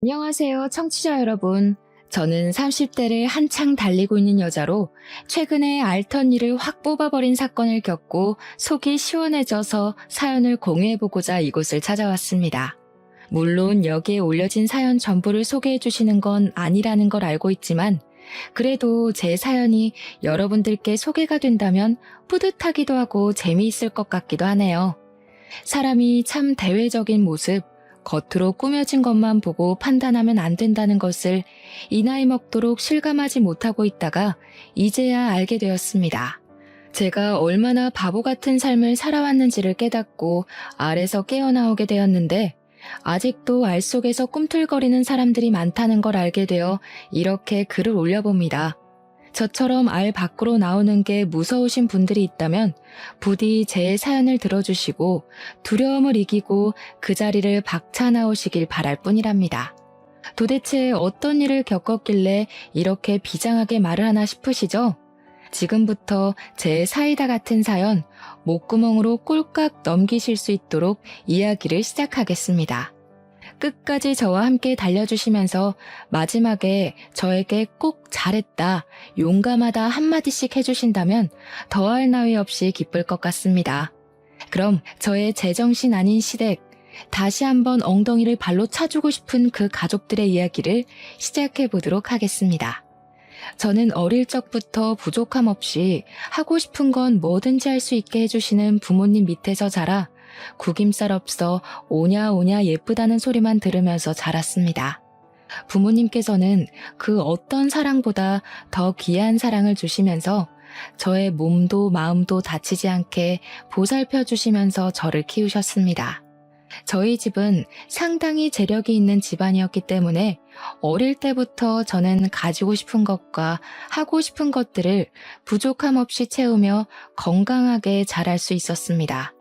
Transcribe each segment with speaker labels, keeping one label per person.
Speaker 1: 안녕하세요, 청취자 여러분. 저는 30대를 한창 달리고 있는 여자로 최근에 알턴 일을 확 뽑아버린 사건을 겪고 속이 시원해져서 사연을 공유해보고자 이곳을 찾아왔습니다. 물론 여기에 올려진 사연 전부를 소개해 주시는 건 아니라는 걸 알고 있지만 그래도 제 사연이 여러분들께 소개가 된다면 뿌듯하기도 하고 재미있을 것 같기도 하네요. 사람이 참 대외적인 모습, 겉으로 꾸며진 것만 보고 판단하면 안 된다는 것을 이 나이 먹도록 실감하지 못하고 있다가 이제야 알게 되었습니다. 제가 얼마나 바보 같은 삶을 살아왔는지를 깨닫고 알에서 깨어나오게 되었는데 아직도 알 속에서 꿈틀거리는 사람들이 많다는 걸 알게 되어 이렇게 글을 올려봅니다. 저처럼 알 밖으로 나오는 게 무서우신 분들이 있다면 부디 제 사연을 들어주시고 두려움을 이기고 그 자리를 박차 나오시길 바랄 뿐이랍니다. 도대체 어떤 일을 겪었길래 이렇게 비장하게 말을 하나 싶으시죠? 지금부터 제 사이다 같은 사연 목구멍으로 꼴깍 넘기실 수 있도록 이야기를 시작하겠습니다. 끝까지 저와 함께 달려주시면서 마지막에 저에게 꼭 잘했다, 용감하다 한마디씩 해주신다면 더할 나위 없이 기쁠 것 같습니다. 그럼 저의 제정신 아닌 시댁, 다시 한번 엉덩이를 발로 차주고 싶은 그 가족들의 이야기를 시작해 보도록 하겠습니다. 저는 어릴 적부터 부족함 없이 하고 싶은 건 뭐든지 할 수 있게 해주시는 부모님 밑에서 자라 구김살 없어 오냐 오냐 예쁘다는 소리만 들으면서 자랐습니다. 부모님께서는 그 어떤 사랑보다 더 귀한 사랑을 주시면서 저의 몸도 마음도 다치지 않게 보살펴 주시면서 저를 키우셨습니다. 저희 집은 상당히 재력이 있는 집안이었기 때문에 어릴 때부터 저는 가지고 싶은 것과 하고 싶은 것들을 부족함 없이 채우며 건강하게 자랄 수 있었습니다.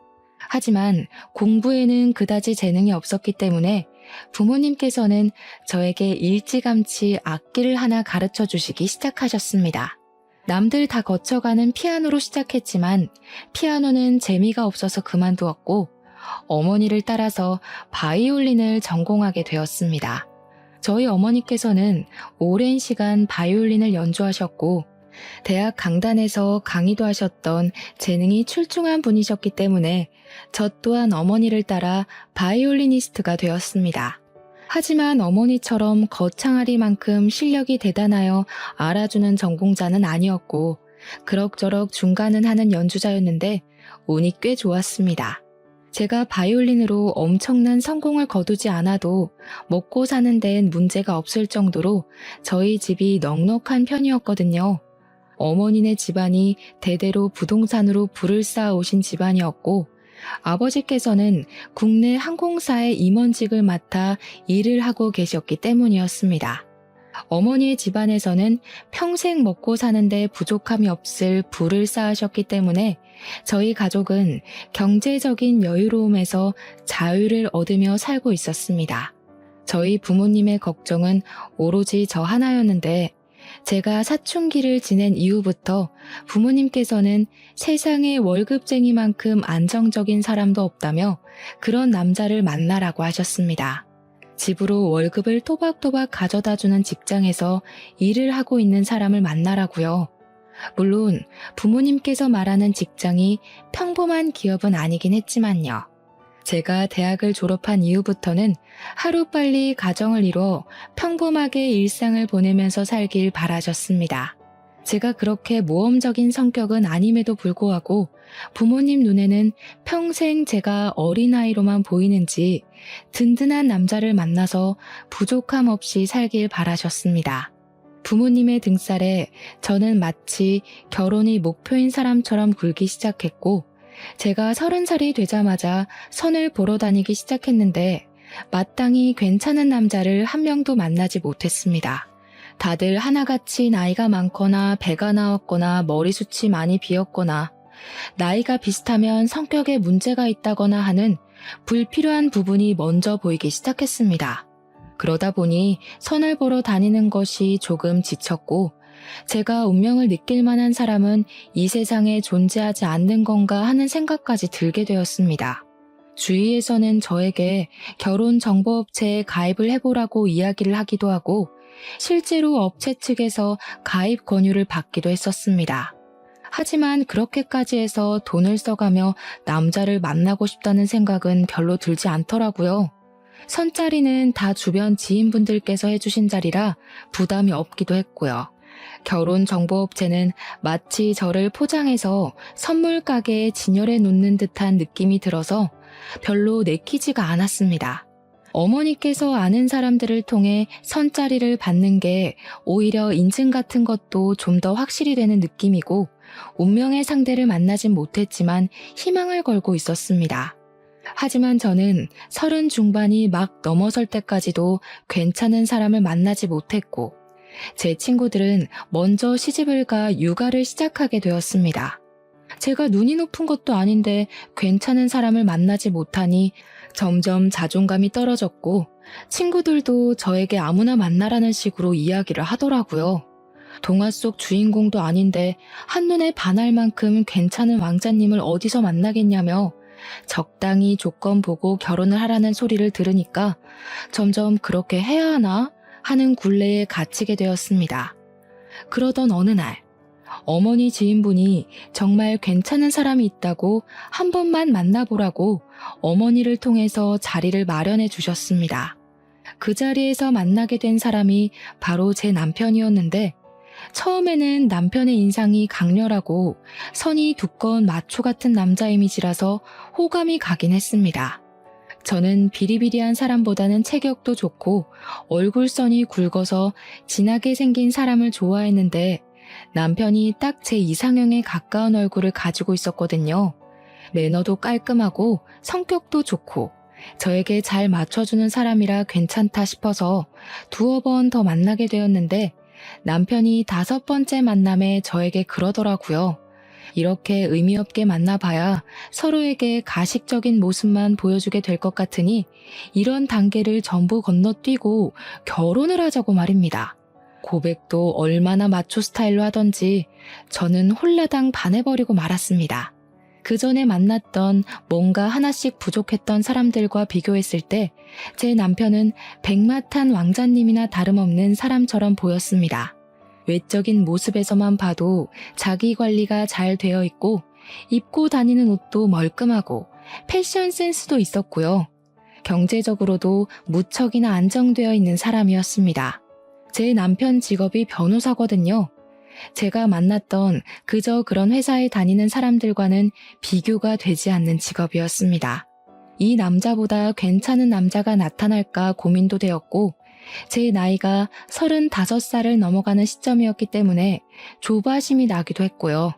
Speaker 1: 하지만 공부에는 그다지 재능이 없었기 때문에 부모님께서는 저에게 일찌감치 악기를 하나 가르쳐 주시기 시작하셨습니다. 남들 다 거쳐가는 피아노로 시작했지만 피아노는 재미가 없어서 그만두었고 어머니를 따라서 바이올린을 전공하게 되었습니다. 저희 어머니께서는 오랜 시간 바이올린을 연주하셨고 대학 강단에서 강의도 하셨던 재능이 출중한 분이셨기 때문에 저 또한 어머니를 따라 바이올리니스트가 되었습니다. 하지만 어머니처럼 거창하리만큼 실력이 대단하여 알아주는 전공자는 아니었고 그럭저럭 중간은 하는 연주자였는데 운이 꽤 좋았습니다. 제가 바이올린으로 엄청난 성공을 거두지 않아도 먹고 사는 데엔 문제가 없을 정도로 저희 집이 넉넉한 편이었거든요. 어머니네 집안이 대대로 부동산으로 부를 쌓아 오신 집안이었고 아버지께서는 국내 항공사의 임원직을 맡아 일을 하고 계셨기 때문이었습니다. 어머니의 집안에서는 평생 먹고 사는데 부족함이 없을 부를 쌓으셨기 때문에 저희 가족은 경제적인 여유로움에서 자유를 얻으며 살고 있었습니다. 저희 부모님의 걱정은 오로지 저 하나였는데 제가 사춘기를 지낸 이후부터 부모님께서는 세상에 월급쟁이만큼 안정적인 사람도 없다며 그런 남자를 만나라고 하셨습니다. 집으로 월급을 또박또박 가져다주는 직장에서 일을 하고 있는 사람을 만나라고요. 물론 부모님께서 말하는 직장이 평범한 기업은 아니긴 했지만요. 제가 대학을 졸업한 이후부터는 하루빨리 가정을 이뤄 평범하게 일상을 보내면서 살길 바라셨습니다. 제가 그렇게 모험적인 성격은 아님에도 불구하고 부모님 눈에는 평생 제가 어린아이로만 보이는지 든든한 남자를 만나서 부족함 없이 살길 바라셨습니다. 부모님의 등살에 저는 마치 결혼이 목표인 사람처럼 굴기 시작했고 제가 30살이 되자마자 선을 보러 다니기 시작했는데 마땅히 괜찮은 남자를 한 명도 만나지 못했습니다. 다들 하나같이 나이가 많거나 배가 나왔거나 머리숱이 많이 비었거나 나이가 비슷하면 성격에 문제가 있다거나 하는 불필요한 부분이 먼저 보이기 시작했습니다. 그러다 보니 선을 보러 다니는 것이 조금 지쳤고 제가 운명을 느낄 만한 사람은 이 세상에 존재하지 않는 건가 하는 생각까지 들게 되었습니다. 주위에서는 저에게 결혼정보업체에 가입을 해보라고 이야기를 하기도 하고 실제로 업체 측에서 가입 권유를 받기도 했었습니다. 하지만 그렇게까지 해서 돈을 써가며 남자를 만나고 싶다는 생각은 별로 들지 않더라고요. 선자리는 다 주변 지인분들께서 해주신 자리라 부담이 없기도 했고요. 결혼정보업체는 마치 저를 포장해서 선물 가게에 진열해 놓는 듯한 느낌이 들어서 별로 내키지가 않았습니다. 어머니께서 아는 사람들을 통해 선자리를 받는 게 오히려 인증 같은 것도 좀 더 확실히 되는 느낌이고 운명의 상대를 만나진 못했지만 희망을 걸고 있었습니다. 하지만 저는 30 중반이 막 넘어설 때까지도 괜찮은 사람을 만나지 못했고 제 친구들은 먼저 시집을 가 육아를 시작하게 되었습니다. 제가 눈이 높은 것도 아닌데 괜찮은 사람을 만나지 못하니 점점 자존감이 떨어졌고 친구들도 저에게 아무나 만나라는 식으로 이야기를 하더라고요. 동화 속 주인공도 아닌데 한눈에 반할 만큼 괜찮은 왕자님을 어디서 만나겠냐며 적당히 조건 보고 결혼을 하라는 소리를 들으니까 점점 그렇게 해야 하나 하는 굴레에 갇히게 되었습니다. 그러던 어느 날 어머니 지인분이 정말 괜찮은 사람이 있다고 한 번만 만나보라고 어머니를 통해서 자리를 마련해 주셨습니다. 그 자리에서 만나게 된 사람이 바로 제 남편이었는데 처음에는 남편의 인상이 강렬하고 선이 두꺼운 마초 같은 남자 이미지라서 호감이 가긴 했습니다. 저는 비리비리한 사람보다는 체격도 좋고 얼굴선이 굵어서 진하게 생긴 사람을 좋아했는데 남편이 딱 제 이상형에 가까운 얼굴을 가지고 있었거든요. 매너도 깔끔하고 성격도 좋고 저에게 잘 맞춰주는 사람이라 괜찮다 싶어서 두어 번 더 만나게 되었는데 남편이 5번째 만남에 저에게 그러더라고요. 이렇게 의미 없게 만나봐야 서로에게 가식적인 모습만 보여주게 될 것 같으니 이런 단계를 전부 건너뛰고 결혼을 하자고 말입니다. 고백도 얼마나 마초 스타일로 하던지 저는 홀라당 반해버리고 말았습니다. 그 전에 만났던 뭔가 하나씩 부족했던 사람들과 비교했을 때 제 남편은 백마탄 왕자님이나 다름없는 사람처럼 보였습니다. 외적인 모습에서만 봐도 자기 관리가 잘 되어 있고 입고 다니는 옷도 멀끔하고 패션 센스도 있었고요. 경제적으로도 무척이나 안정되어 있는 사람이었습니다. 제 남편 직업이 변호사거든요. 제가 만났던 그저 그런 회사에 다니는 사람들과는 비교가 되지 않는 직업이었습니다. 이 남자보다 괜찮은 남자가 나타날까 고민도 되었고 제 나이가 35살을 넘어가는 시점이었기 때문에 조바심이 나기도 했고요.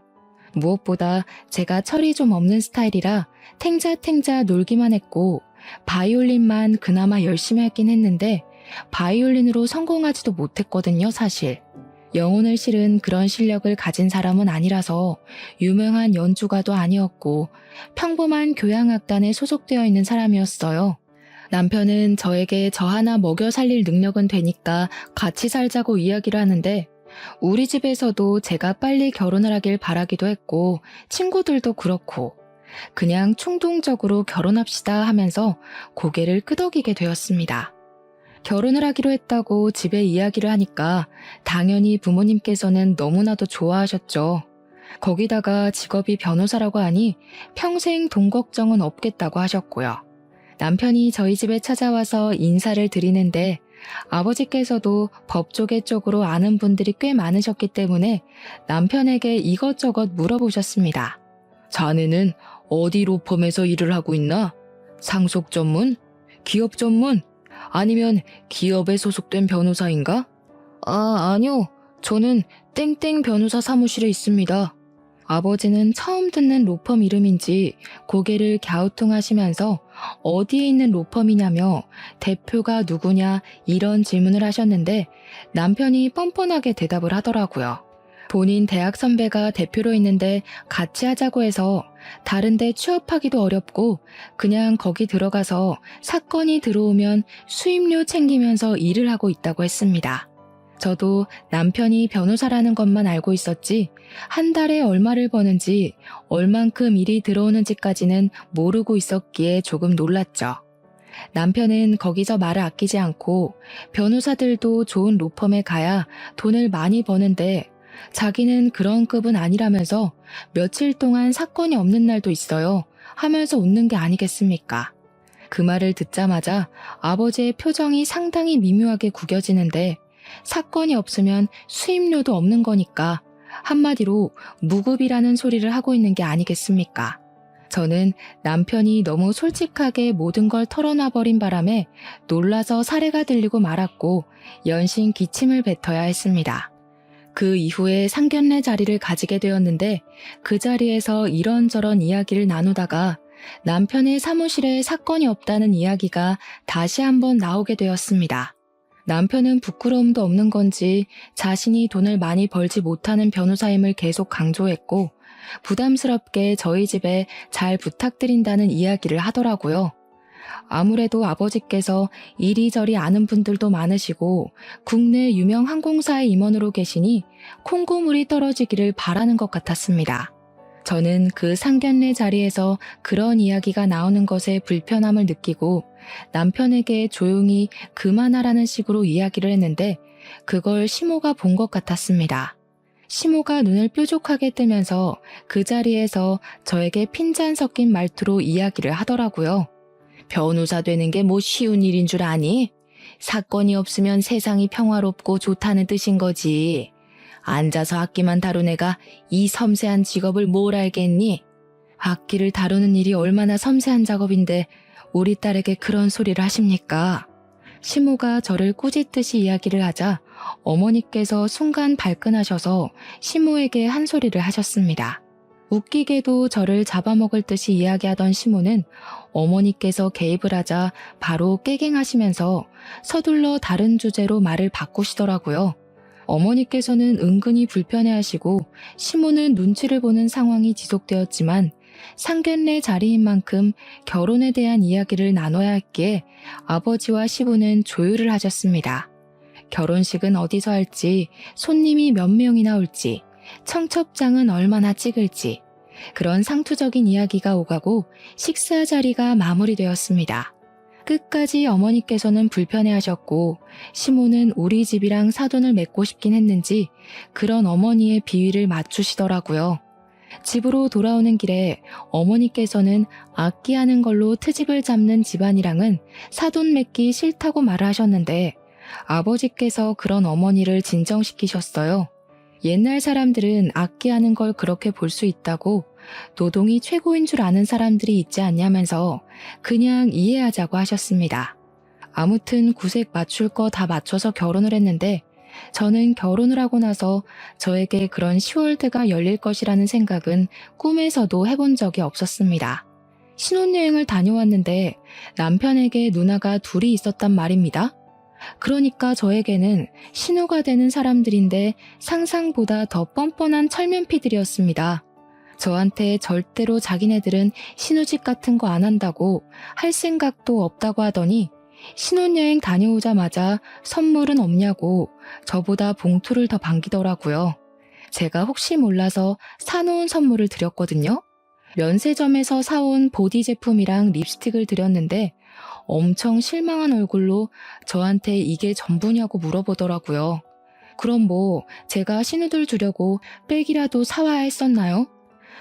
Speaker 1: 무엇보다 제가 철이 좀 없는 스타일이라 탱자탱자 놀기만 했고 바이올린만 그나마 열심히 하긴 했는데 바이올린으로 성공하지도 못했거든요, 사실. 영혼을 실은 그런 실력을 가진 사람은 아니라서 유명한 연주가도 아니었고 평범한 교향악단에 소속되어 있는 사람이었어요. 남편은 저에게 저 하나 먹여 살릴 능력은 되니까 같이 살자고 이야기를 하는데 우리 집에서도 제가 빨리 결혼을 하길 바라기도 했고 친구들도 그렇고 그냥 충동적으로 결혼합시다 하면서 고개를 끄덕이게 되었습니다. 결혼을 하기로 했다고 집에 이야기를 하니까 당연히 부모님께서는 너무나도 좋아하셨죠. 거기다가 직업이 변호사라고 하니 평생 돈 걱정은 없겠다고 하셨고요. 남편이 저희 집에 찾아와서 인사를 드리는데 아버지께서도 법조계 쪽으로 아는 분들이 꽤 많으셨기 때문에 남편에게 이것저것 물어보셨습니다. 자네는 어디 로펌에서 일을 하고 있나? 상속 전문? 기업 전문? 아니면 기업에 소속된 변호사인가? 아니요. 저는 땡땡 변호사 사무실에 있습니다. 아버지는 처음 듣는 로펌 이름인지 고개를 갸우뚱하시면서 어디에 있는 로펌이냐며 대표가 누구냐 이런 질문을 하셨는데 남편이 뻔뻔하게 대답을 하더라고요. 본인 대학 선배가 대표로 있는데 같이 하자고 해서 다른데 취업하기도 어렵고 그냥 거기 들어가서 사건이 들어오면 수임료 챙기면서 일을 하고 있다고 했습니다. 저도 남편이 변호사라는 것만 알고 있었지 한 달에 얼마를 버는지 얼만큼 일이 들어오는지까지는 모르고 있었기에 조금 놀랐죠. 남편은 거기서 말을 아끼지 않고 변호사들도 좋은 로펌에 가야 돈을 많이 버는데 자기는 그런 급은 아니라면서 며칠 동안 사건이 없는 날도 있어요 하면서 웃는 게 아니겠습니까? 그 말을 듣자마자 아버지의 표정이 상당히 미묘하게 구겨지는데 사건이 없으면 수임료도 없는 거니까 한마디로 무급이라는 소리를 하고 있는 게 아니겠습니까? 저는 남편이 너무 솔직하게 모든 걸 털어놔버린 바람에 놀라서 사례가 들리고 말았고 연신 기침을 뱉어야 했습니다. 그 이후에 상견례 자리를 가지게 되었는데 그 자리에서 이런저런 이야기를 나누다가 남편의 사무실에 사건이 없다는 이야기가 다시 한번 나오게 되었습니다. 남편은 부끄러움도 없는 건지 자신이 돈을 많이 벌지 못하는 변호사임을 계속 강조했고 부담스럽게 저희 집에 잘 부탁드린다는 이야기를 하더라고요. 아무래도 아버지께서 이리저리 아는 분들도 많으시고 국내 유명 항공사의 임원으로 계시니 콩고물이 떨어지기를 바라는 것 같았습니다. 저는 그 상견례 자리에서 그런 이야기가 나오는 것에 불편함을 느끼고 남편에게 조용히 그만하라는 식으로 이야기를 했는데 그걸 시모가 본 것 같았습니다. 시모가 눈을 뾰족하게 뜨면서 그 자리에서 저에게 핀잔 섞인 말투로 이야기를 하더라고요. 변호사 되는 게 뭐 쉬운 일인 줄 아니? 사건이 없으면 세상이 평화롭고 좋다는 뜻인 거지. 앉아서 악기만 다룬 애가 이 섬세한 직업을 뭘 알겠니? 악기를 다루는 일이 얼마나 섬세한 작업인데 우리 딸에게 그런 소리를 하십니까? 시모가 저를 꾸짖듯이 이야기를 하자 어머니께서 순간 발끈하셔서 시모에게 한 소리를 하셨습니다. 웃기게도 저를 잡아먹을 듯이 이야기하던 시모는 어머니께서 개입을 하자 바로 깨갱하시면서 서둘러 다른 주제로 말을 바꾸시더라고요. 어머니께서는 은근히 불편해하시고 시모는 눈치를 보는 상황이 지속되었지만 상견례 자리인 만큼 결혼에 대한 이야기를 나눠야 했기에 아버지와 시부는 조율을 하셨습니다. 결혼식은 어디서 할지, 손님이 몇 명이나 올지, 청첩장은 얼마나 찍을지 그런 상투적인 이야기가 오가고 식사 자리가 마무리되었습니다. 끝까지 어머니께서는 불편해하셨고 시모는 우리 집이랑 사돈을 맺고 싶긴 했는지 그런 어머니의 비위를 맞추시더라고요. 집으로 돌아오는 길에 어머니께서는 악기하는 걸로 트집을 잡는 집안이랑은 사돈 맺기 싫다고 말을 하셨는데 아버지께서 그런 어머니를 진정시키셨어요. 옛날 사람들은 악기하는 걸 그렇게 볼 수 있다고 노동이 최고인 줄 아는 사람들이 있지 않냐면서 그냥 이해하자고 하셨습니다. 아무튼 구색 맞출 거 다 맞춰서 결혼을 했는데 저는 결혼을 하고 나서 저에게 그런 10월드가 열릴 것이라는 생각은 꿈에서도 해본 적이 없었습니다. 신혼여행을 다녀왔는데 남편에게 누나가 둘이 있었단 말입니다. 그러니까 저에게는 신우가 되는 사람들인데 상상보다 더 뻔뻔한 철면피들이었습니다. 저한테 절대로 자기네들은 신우집 같은 거 안 한다고 할 생각도 없다고 하더니 신혼여행 다녀오자마자 선물은 없냐고 저보다 봉투를 더 반기더라고요. 제가 혹시 몰라서 사놓은 선물을 드렸거든요. 면세점에서 사온 보디 제품이랑 립스틱을 드렸는데 엄청 실망한 얼굴로 저한테 이게 전부냐고 물어보더라고요. 그럼 뭐 제가 신우들 주려고 백이라도 사와야 했었나요?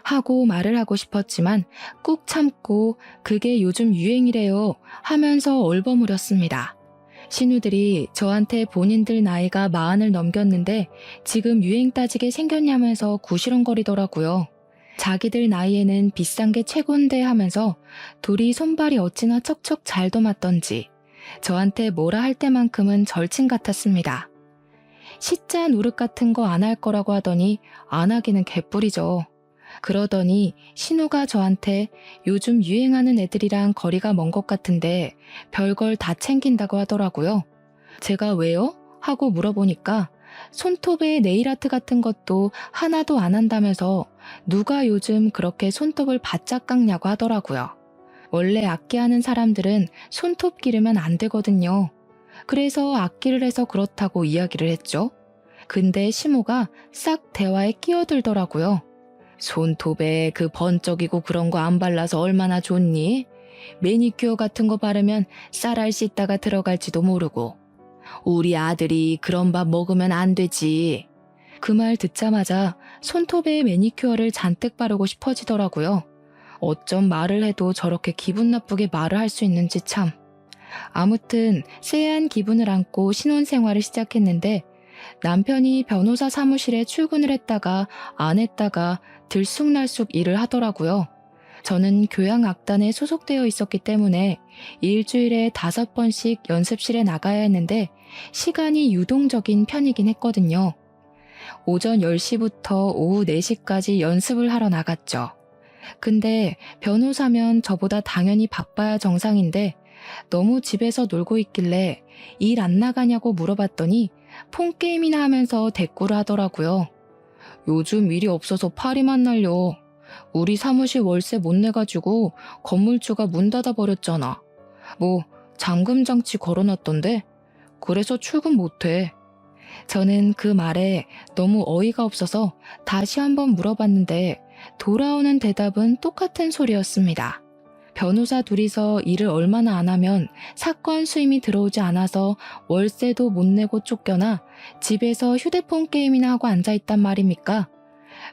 Speaker 1: 하고 말을 하고 싶었지만 꾹 참고 그게 요즘 유행이래요 하면서 얼버무렸습니다. 신우들이 저한테 본인들 나이가 40을 넘겼는데 지금 유행 따지게 생겼냐면서 구시렁거리더라고요. 자기들 나이에는 비싼 게 최고인데 하면서 둘이 손발이 어찌나 척척 잘도 맞던지 저한테 뭐라 할 때만큼은 절친 같았습니다. 시자 노릇 같은 거 안 할 거라고 하더니 안 하기는 개뿔이죠. 그러더니 신우가 저한테 요즘 유행하는 애들이랑 거리가 먼 것 같은데 별걸 다 챙긴다고 하더라고요. 제가 왜요? 하고 물어보니까 손톱에 네일아트 같은 것도 하나도 안 한다면서 누가 요즘 그렇게 손톱을 바짝 깎냐고 하더라고요. 원래 악기하는 사람들은 손톱 기르면 안 되거든요. 그래서 악기를 해서 그렇다고 이야기를 했죠. 근데 시모가 싹 대화에 끼어들더라고요. 손톱에 그 번쩍이고 그런 거 안 발라서 얼마나 좋니? 매니큐어 같은 거 바르면 쌀알 씻다가 들어갈지도 모르고. 우리 아들이 그런 밥 먹으면 안 되지. 그 말 듣자마자 손톱에 매니큐어를 잔뜩 바르고 싶어지더라고요. 어쩜 말을 해도 저렇게 기분 나쁘게 말을 할 수 있는지 참. 아무튼 쎄한 기분을 안고 신혼생활을 시작했는데 남편이 변호사 사무실에 출근을 했다가 안 했다가 들쑥날쑥 일을 하더라고요. 저는 교양악단에 소속되어 있었기 때문에 일주일에 5번씩 연습실에 나가야 했는데 시간이 유동적인 편이긴 했거든요. 오전 10시부터 오후 4시까지 연습을 하러 나갔죠. 근데 변호사면 저보다 당연히 바빠야 정상인데 너무 집에서 놀고 있길래 일 안 나가냐고 물어봤더니 폰게임이나 하면서 대꾸를 하더라고요. 요즘 일이 없어서 파리만 날려. 우리 사무실 월세 못 내가지고 건물주가 문 닫아버렸잖아. 뭐 잠금 장치 걸어놨던데? 그래서 출근 못해. 저는 그 말에 너무 어이가 없어서 다시 한번 물어봤는데 돌아오는 대답은 똑같은 소리였습니다. 변호사 둘이서 일을 얼마나 안 하면 사건 수임이 들어오지 않아서 월세도 못 내고 쫓겨나 집에서 휴대폰 게임이나 하고 앉아있단 말입니까?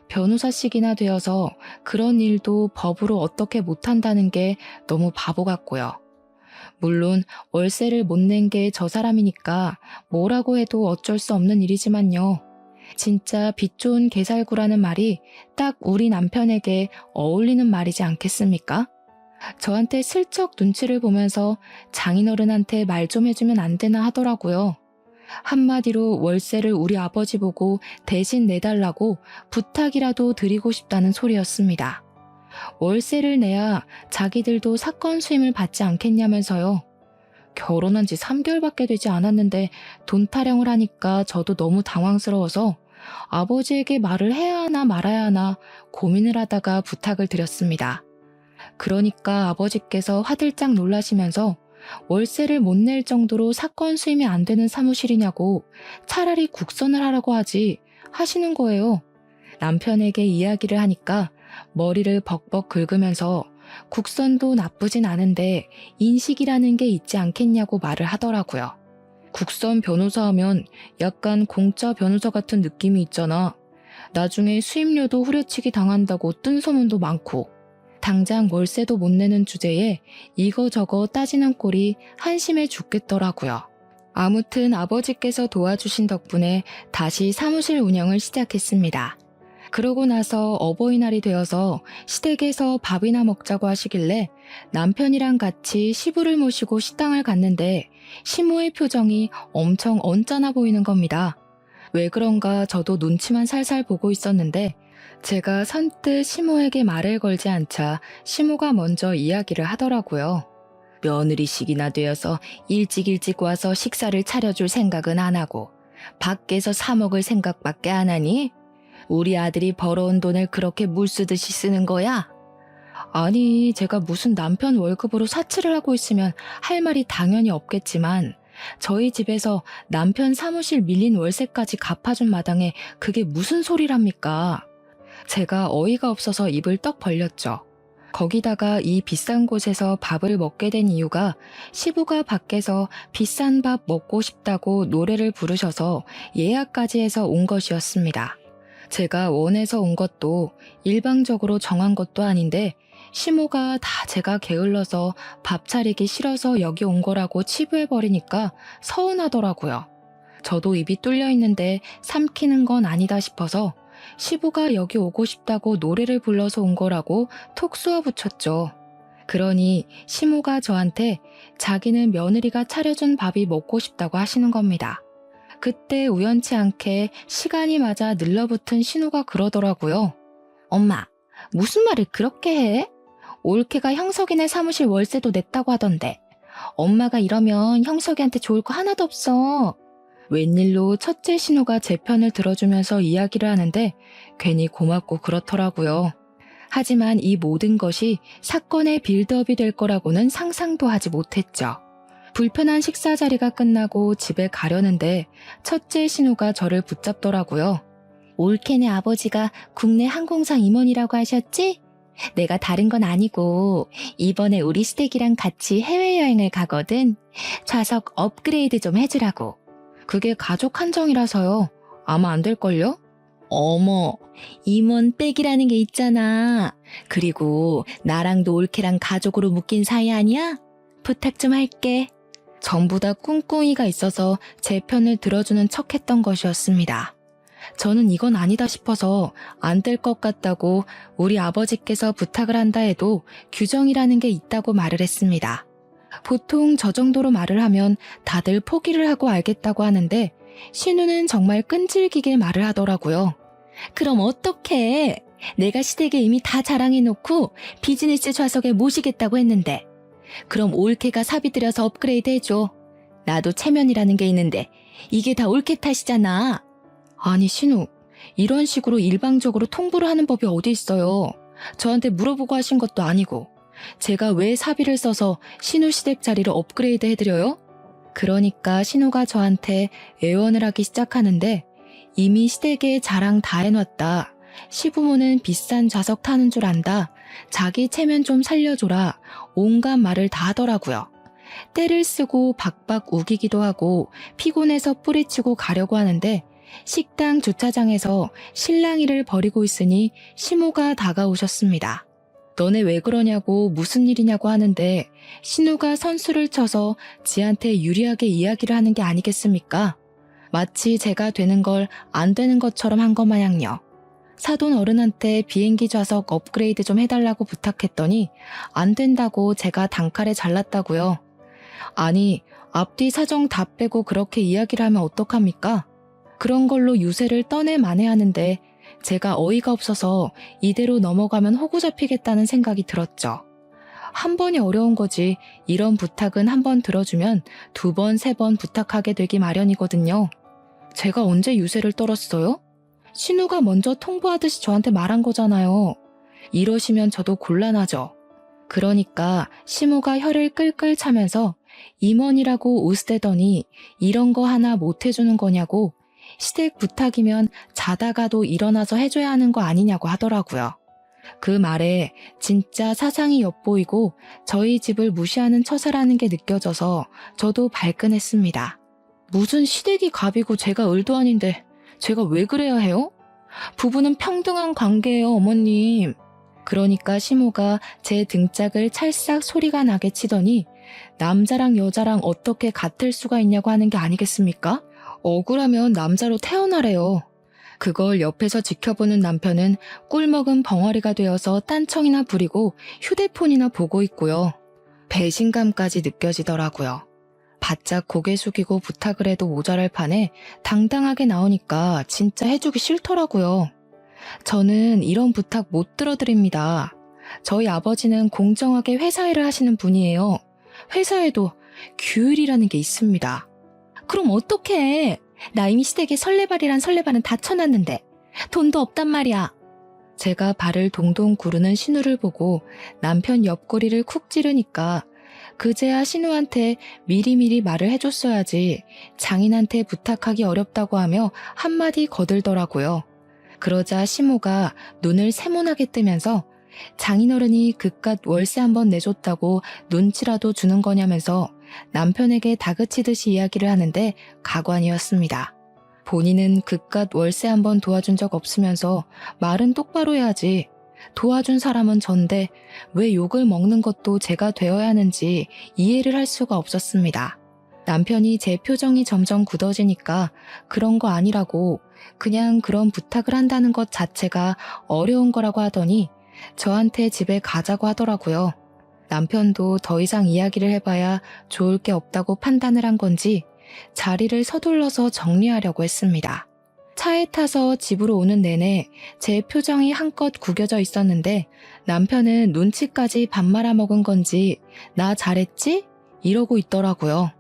Speaker 1: 변호사식이나 되어서 그런 일도 법으로 어떻게 못한다는 게 너무 바보 같고요. 물론 월세를 못 낸 게 저 사람이니까 뭐라고 해도 어쩔 수 없는 일이지만요. 진짜 빚 좋은 개살구라는 말이 딱 우리 남편에게 어울리는 말이지 않겠습니까? 저한테 슬쩍 눈치를 보면서 장인어른한테 말 좀 해주면 안 되나 하더라고요. 한마디로 월세를 우리 아버지 보고 대신 내달라고 부탁이라도 드리고 싶다는 소리였습니다. 월세를 내야 자기들도 사건 수임을 받지 않겠냐면서요. 결혼한 지 3개월밖에 되지 않았는데 돈 타령을 하니까 저도 너무 당황스러워서 아버지에게 말을 해야 하나 말아야 하나 고민을 하다가 부탁을 드렸습니다. 그러니까 아버지께서 화들짝 놀라시면서 월세를 못 낼 정도로 사건 수임이 안 되는 사무실이냐고 차라리 국선을 하라고 하지 하시는 거예요. 남편에게 이야기를 하니까 머리를 벅벅 긁으면서 국선도 나쁘진 않은데 인식이라는 게 있지 않겠냐고 말을 하더라고요. 국선 변호사 하면 약간 공짜 변호사 같은 느낌이 있잖아. 나중에 수임료도 후려치기 당한다고 뜬 소문도 많고. 당장 월세도 못 내는 주제에 이거저거 따지는 꼴이 한심해 죽겠더라고요. 아무튼 아버지께서 도와주신 덕분에 다시 사무실 운영을 시작했습니다. 그러고 나서 어버이날이 되어서 시댁에서 밥이나 먹자고 하시길래 남편이랑 같이 시부를 모시고 식당을 갔는데 시모의 표정이 엄청 언짢아 보이는 겁니다. 왜 그런가 저도 눈치만 살살 보고 있었는데 제가 선뜻 시모에게 말을 걸지 않자 시모가 먼저 이야기를 하더라고요. 며느리식이나 되어서 일찍 와서 식사를 차려줄 생각은 안 하고 밖에서 사 먹을 생각밖에 안 하니? 우리 아들이 벌어온 돈을 그렇게 물쓰듯이 쓰는 거야? 아니, 제가 무슨 남편 월급으로 사치를 하고 있으면 할 말이 당연히 없겠지만 저희 집에서 남편 사무실 밀린 월세까지 갚아준 마당에 그게 무슨 소리랍니까? 제가 어이가 없어서 입을 떡 벌렸죠. 거기다가 이 비싼 곳에서 밥을 먹게 된 이유가 시부가 밖에서 비싼 밥 먹고 싶다고 노래를 부르셔서 예약까지 해서 온 것이었습니다. 제가 원해서 온 것도 일방적으로 정한 것도 아닌데 시모가 다 제가 게을러서 밥 차리기 싫어서 여기 온 거라고 치부해버리니까 서운하더라고요. 저도 입이 뚫려 있는데 삼키는 건 아니다 싶어서 시부가 여기 오고 싶다고 노래를 불러서 온 거라고 톡 쏘아붙였죠. 그러니 시모가 저한테 자기는 며느리가 차려준 밥이 먹고 싶다고 하시는 겁니다. 그때 우연치 않게 시간이 맞아 늘러붙은 신우가 그러더라고요. 엄마, 무슨 말을 그렇게 해? 올케가 형석이네 사무실 월세도 냈다고 하던데. 엄마가 이러면 형석이한테 좋을 거 하나도 없어. 웬일로 첫째 신우가 제 편을 들어주면서 이야기를 하는데 괜히 고맙고 그렇더라고요. 하지만 이 모든 것이 사건의 빌드업이 될 거라고는 상상도 하지 못했죠. 불편한 식사 자리가 끝나고 집에 가려는데 첫째 신우가 저를 붙잡더라고요. 올케네 아버지가 국내 항공사 임원이라고 하셨지? 내가 다른 건 아니고 이번에 우리 시댁이랑 같이 해외여행을 가거든. 좌석 업그레이드 좀 해주라고. 그게 가족 한정이라서요. 아마 안 될걸요? 어머, 임원 백이라는 게 있잖아. 그리고 나랑도 올케랑 가족으로 묶인 사이 아니야? 부탁 좀 할게. 전부 다 꿍꿍이가 있어서 제 편을 들어주는 척했던 것이었습니다. 저는 이건 아니다 싶어서 안 될 것 같다고 우리 아버지께서 부탁을 한다 해도 규정이라는 게 있다고 말을 했습니다. 보통 저 정도로 말을 하면 다들 포기를 하고 알겠다고 하는데 신우는 정말 끈질기게 말을 하더라고요. 그럼 어떡해? 내가 시댁에 이미 다 자랑해놓고 비즈니스 좌석에 모시겠다고 했는데. 그럼 올케가 사비 들여서 업그레이드 해줘. 나도 체면이라는 게 있는데 이게 다 올케 탓이잖아. 아니 신우, 이런 식으로 일방적으로 통보를 하는 법이 어디 있어요. 저한테 물어보고 하신 것도 아니고. 제가 왜 사비를 써서 신우 시댁 자리를 업그레이드 해드려요? 그러니까 신우가 저한테 애원을 하기 시작하는데 이미 시댁에 자랑 다 해놨다. 시부모는 비싼 좌석 타는 줄 안다. 자기 체면 좀 살려줘라. 온갖 말을 다 하더라고요. 때를 쓰고 박박 우기기도 하고 피곤해서 뿌리치고 가려고 하는데 식당 주차장에서 실랑이를 벌이고 있으니 시모가 다가오셨습니다. 너네 왜 그러냐고 무슨 일이냐고 하는데 신우가 선수를 쳐서 지한테 유리하게 이야기를 하는 게 아니겠습니까? 마치 제가 되는 걸 안 되는 것처럼 한 것 마냥요. 사돈 어른한테 비행기 좌석 업그레이드 좀 해달라고 부탁했더니 안 된다고 제가 단칼에 잘랐다고요. 아니, 앞뒤 사정 다 빼고 그렇게 이야기를 하면 어떡합니까? 그런 걸로 유세를 떠내 만회하는데 제가 어이가 없어서 이대로 넘어가면 호구 잡히겠다는 생각이 들었죠. 한 번이 어려운 거지 이런 부탁은 한 번 들어주면 두 번, 세 번 부탁하게 되기 마련이거든요. 제가 언제 유세를 떨었어요? 신우가 먼저 통보하듯이 저한테 말한 거잖아요. 이러시면 저도 곤란하죠. 그러니까 시모가 혀를 끌끌 차면서 임원이라고 우스대더니 이런 거 하나 못 해주는 거냐고 시댁 부탁이면 자다가도 일어나서 해줘야 하는 거 아니냐고 하더라고요. 그 말에 진짜 사상이 엿보이고 저희 집을 무시하는 처사라는 게 느껴져서 저도 발끈했습니다. 무슨 시댁이 갑이고 제가 을도 아닌데 제가 왜 그래야 해요? 부부는 평등한 관계예요, 어머님. 그러니까 시모가 제 등짝을 찰싹 소리가 나게 치더니 남자랑 여자랑 어떻게 같을 수가 있냐고 하는 게 아니겠습니까? 억울하면 남자로 태어나래요. 그걸 옆에서 지켜보는 남편은 꿀먹은 벙어리가 되어서 딴청이나 부리고 휴대폰이나 보고 있고요. 배신감까지 느껴지더라고요. 바짝 고개 숙이고 부탁을 해도 모자랄 판에 당당하게 나오니까 진짜 해주기 싫더라고요. 저는 이런 부탁 못 들어드립니다. 저희 아버지는 공정하게 회사 일을 하시는 분이에요. 회사에도 규율이라는 게 있습니다. 그럼 어떡해? 나 이미 시댁에 설레발이란 설레발은 다 쳐놨는데 돈도 없단 말이야. 제가 발을 동동 구르는 신우를 보고 남편 옆구리를 쿡 찌르니까 그제야 신우한테 미리미리 말을 해줬어야지 장인한테 부탁하기 어렵다고 하며 한마디 거들더라고요. 그러자 시모가 눈을 세모나게 뜨면서 장인어른이 그깟 월세 한번 내줬다고 눈치라도 주는 거냐면서 남편에게 다그치듯이 이야기를 하는데 가관이었습니다. 본인은 그깟 월세 한번 도와준 적 없으면서 말은 똑바로 해야지. 도와준 사람은 전데 왜 욕을 먹는 것도 제가 되어야 하는지 이해를 할 수가 없었습니다. 남편이 제 표정이 점점 굳어지니까 그런 거 아니라고 그냥 그런 부탁을 한다는 것 자체가 어려운 거라고 하더니 저한테 집에 가자고 하더라고요. 남편도 더 이상 이야기를 해봐야 좋을 게 없다고 판단을 한 건지 자리를 서둘러서 정리하려고 했습니다. 차에 타서 집으로 오는 내내 제 표정이 한껏 구겨져 있었는데 남편은 눈치까지 밥 말아먹은 건지 나 잘했지? 이러고 있더라고요.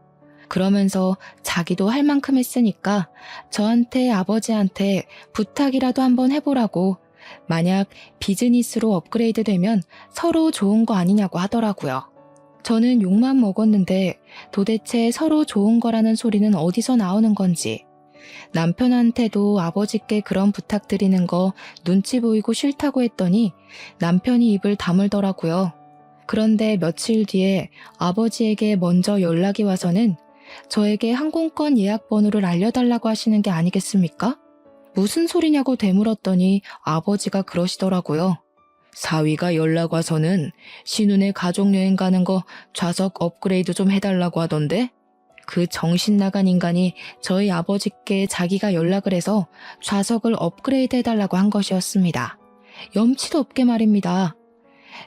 Speaker 1: 그러면서 자기도 할 만큼 했으니까 저한테 아버지한테 부탁이라도 한번 해보라고 만약 비즈니스로 업그레이드 되면 서로 좋은 거 아니냐고 하더라고요. 저는 욕만 먹었는데 도대체 서로 좋은 거라는 소리는 어디서 나오는 건지. 남편한테도 아버지께 그런 부탁드리는 거 눈치 보이고 싫다고 했더니 남편이 입을 다물더라고요. 그런데 며칠 뒤에 아버지에게 먼저 연락이 와서는 저에게 항공권 예약 번호를 알려달라고 하시는 게 아니겠습니까? 무슨 소리냐고 되물었더니 아버지가 그러시더라고요. 사위가 연락 와서는 신혼에 가족여행 가는 거 좌석 업그레이드 좀 해달라고 하던데? 그 정신 나간 인간이 저희 아버지께 자기가 연락을 해서 좌석을 업그레이드 해달라고 한 것이었습니다. 염치도 없게 말입니다.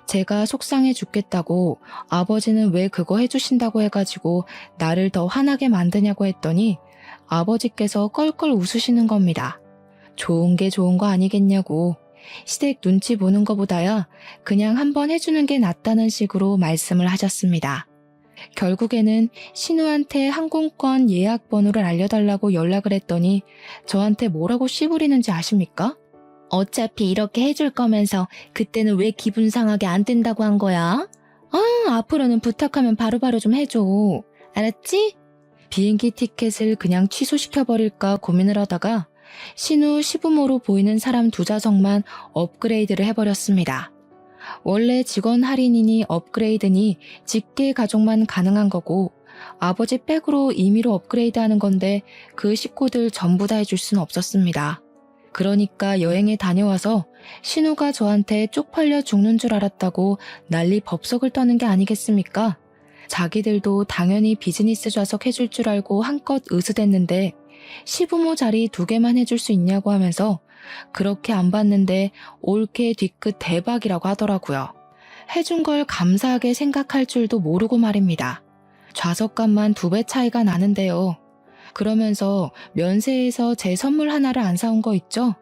Speaker 1: 제가 속상해 죽겠다고 아버지는 왜 그거 해주신다고 해가지고 나를 더 화나게 만드냐고 했더니 아버지께서 껄껄 웃으시는 겁니다. 좋은 게 좋은 거 아니겠냐고. 시댁 눈치 보는 것보다야 그냥 한번 해주는 게 낫다는 식으로 말씀을 하셨습니다. 결국에는 신우한테 항공권 예약 번호를 알려달라고 연락을 했더니 저한테 뭐라고 씨부리는지 아십니까? 어차피 이렇게 해줄 거면서 그때는 왜 기분 상하게 안 된다고 한 거야? 앞으로는 부탁하면 바로바로 좀 해줘. 알았지? 비행기 티켓을 그냥 취소시켜버릴까 고민을 하다가 신우 시부모로 보이는 사람 2좌석만 업그레이드를 해버렸습니다. 원래 직원 할인이니 업그레이드니 직계 가족만 가능한 거고 아버지 백으로 임의로 업그레이드하는 건데 그 식구들 전부 다 해줄 수는 없었습니다. 그러니까 여행에 다녀와서 신우가 저한테 쪽팔려 죽는 줄 알았다고 난리 법석을 떠는 게 아니겠습니까? 자기들도 당연히 비즈니스 좌석 해줄 줄 알고 한껏 으스댔는데 시부모 자리 2개만 해줄 수 있냐고 하면서 그렇게 안 받는데 올케 뒤끝 대박이라고 하더라고요. 해준 걸 감사하게 생각할 줄도 모르고 말입니다. 좌석값만 2배 차이가 나는데요. 그러면서 면세에서 제 선물 하나를 안 사온 거 있죠?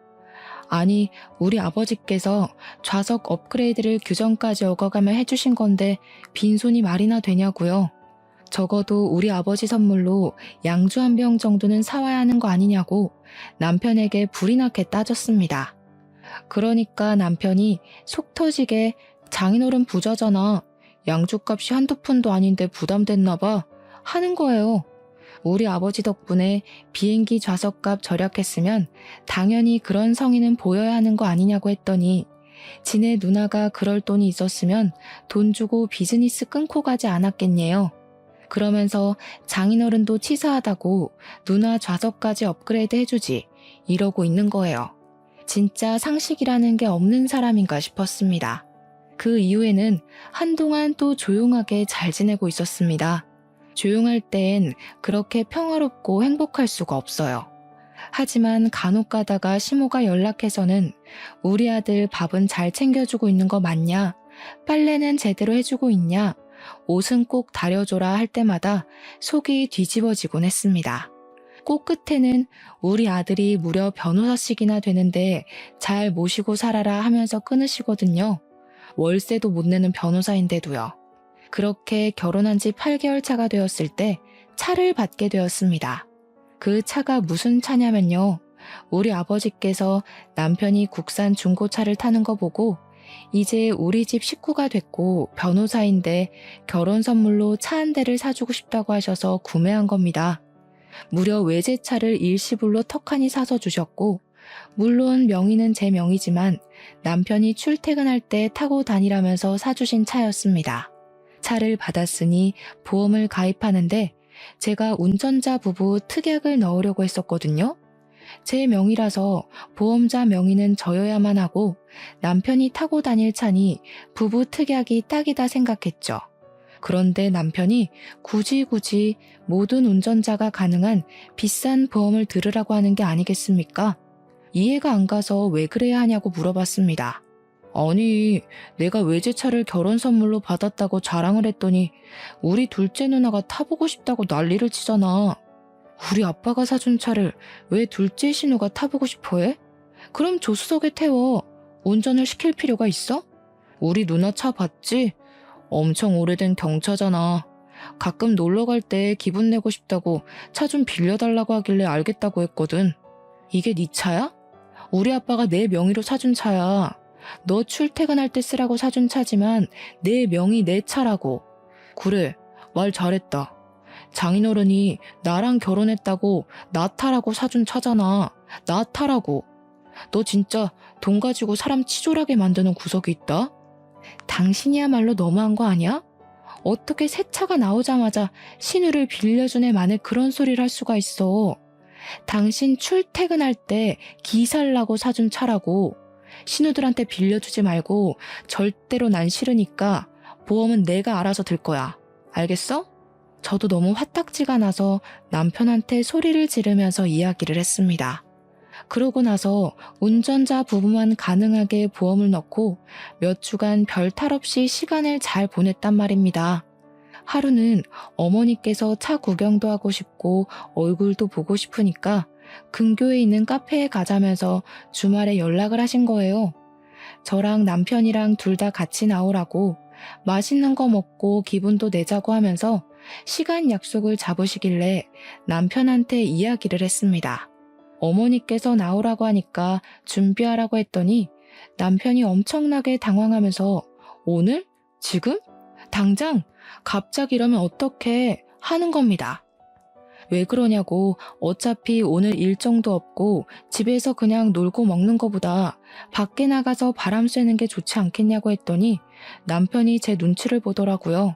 Speaker 1: 아니, 우리 아버지께서 좌석 업그레이드를 규정까지 어겨가며 해주신 건데 빈손이 말이나 되냐고요. 적어도 우리 아버지 선물로 양주 한 병 정도는 사와야 하는 거 아니냐고 남편에게 불이 나게 따졌습니다. 그러니까 남편이 속 터지게 장인어른 부자잖아. 양주값이 한두 푼도 아닌데 부담됐나 봐 하는 거예요. 우리 아버지 덕분에 비행기 좌석값 절약했으면 당연히 그런 성의는 보여야 하는 거 아니냐고 했더니 지네 누나가 그럴 돈이 있었으면 돈 주고 비즈니스 끊고 가지 않았겠네요. 그러면서 장인어른도 치사하다고 누나 좌석까지 업그레이드 해주지 이러고 있는 거예요. 진짜 상식이라는 게 없는 사람인가 싶었습니다. 그 이후에는 한동안 또 조용하게 잘 지내고 있었습니다. 조용할 땐 그렇게 평화롭고 행복할 수가 없어요. 하지만 간혹 가다가 시모가 연락해서는 우리 아들 밥은 잘 챙겨주고 있는 거 맞냐? 빨래는 제대로 해주고 있냐? 옷은 꼭 다려줘라 할 때마다 속이 뒤집어지곤 했습니다. 꼭 끝에는 우리 아들이 무려 변호사씩이나 되는데 잘 모시고 살아라 하면서 끊으시거든요. 월세도 못 내는 변호사인데도요. 그렇게 결혼한 지 8개월 차가 되었을 때 차를 받게 되었습니다. 그 차가 무슨 차냐면요. 우리 아버지께서 남편이 국산 중고차를 타는 거 보고 이제 우리 집 식구가 됐고 변호사인데 결혼 선물로 차 한 대를 사주고 싶다고 하셔서 구매한 겁니다. 무려 외제차를 일시불로 턱하니 사서 주셨고 물론 명의는 제 명의지만 남편이 출퇴근할 때 타고 다니라면서 사주신 차였습니다. 차를 받았으니 보험을 가입하는데 제가 운전자 부부 특약을 넣으려고 했었거든요. 제 명의라서 보험자 명의는 저여야만 하고 남편이 타고 다닐 차니 부부 특약이 딱이다 생각했죠. 그런데 남편이 굳이 모든 운전자가 가능한 비싼 보험을 들으라고 하는 게 아니겠습니까? 이해가 안 가서 왜 그래야 하냐고 물어봤습니다. 아니, 내가 외제차를 결혼 선물로 받았다고 자랑을 했더니 우리 둘째 누나가 타보고 싶다고 난리를 치잖아. 우리 아빠가 사준 차를 왜 둘째 신우가 타보고 싶어해? 그럼 조수석에 태워. 운전을 시킬 필요가 있어? 우리 누나 차 봤지? 엄청 오래된 경차잖아. 가끔 놀러 갈 때 기분 내고 싶다고 차 좀 빌려달라고 하길래 알겠다고 했거든. 이게 네 차야? 우리 아빠가 내 명의로 사준 차야. 너 출퇴근할 때 쓰라고 사준 차지만 내 명의 내 차라고. 그래, 말 잘했다. 장인어른이 나랑 결혼했다고 나 타라고 사준 차잖아. 나 타라고. 너 진짜 돈 가지고 사람 치졸하게 만드는 구석이 있다? 당신이야말로 너무한 거 아니야? 어떻게 새 차가 나오자마자 신우를 빌려준 애 만에 그런 소리를 할 수가 있어. 당신 출퇴근할 때 기살라고 사준 차라고. 신우들한테 빌려주지 말고 절대로 난 싫으니까 보험은 내가 알아서 들 거야. 알겠어? 저도 너무 화딱지가 나서 남편한테 소리를 지르면서 이야기를 했습니다. 그러고 나서 운전자 부부만 가능하게 보험을 넣고 몇 주간 별 탈 없이 시간을 잘 보냈단 말입니다. 하루는 어머니께서 차 구경도 하고 싶고 얼굴도 보고 싶으니까 근교에 있는 카페에 가자면서 주말에 연락을 하신 거예요. 저랑 남편이랑 둘 다 같이 나오라고 맛있는 거 먹고 기분도 내자고 하면서 시간 약속을 잡으시길래 남편한테 이야기를 했습니다. 어머니께서 나오라고 하니까 준비하라고 했더니 남편이 엄청나게 당황하면서 오늘? 지금? 당장? 갑자기 이러면 어떡해 하는 겁니다. 왜 그러냐고 어차피 오늘 일정도 없고 집에서 그냥 놀고 먹는 거보다 밖에 나가서 바람 쐬는 게 좋지 않겠냐고 했더니 남편이 제 눈치를 보더라고요.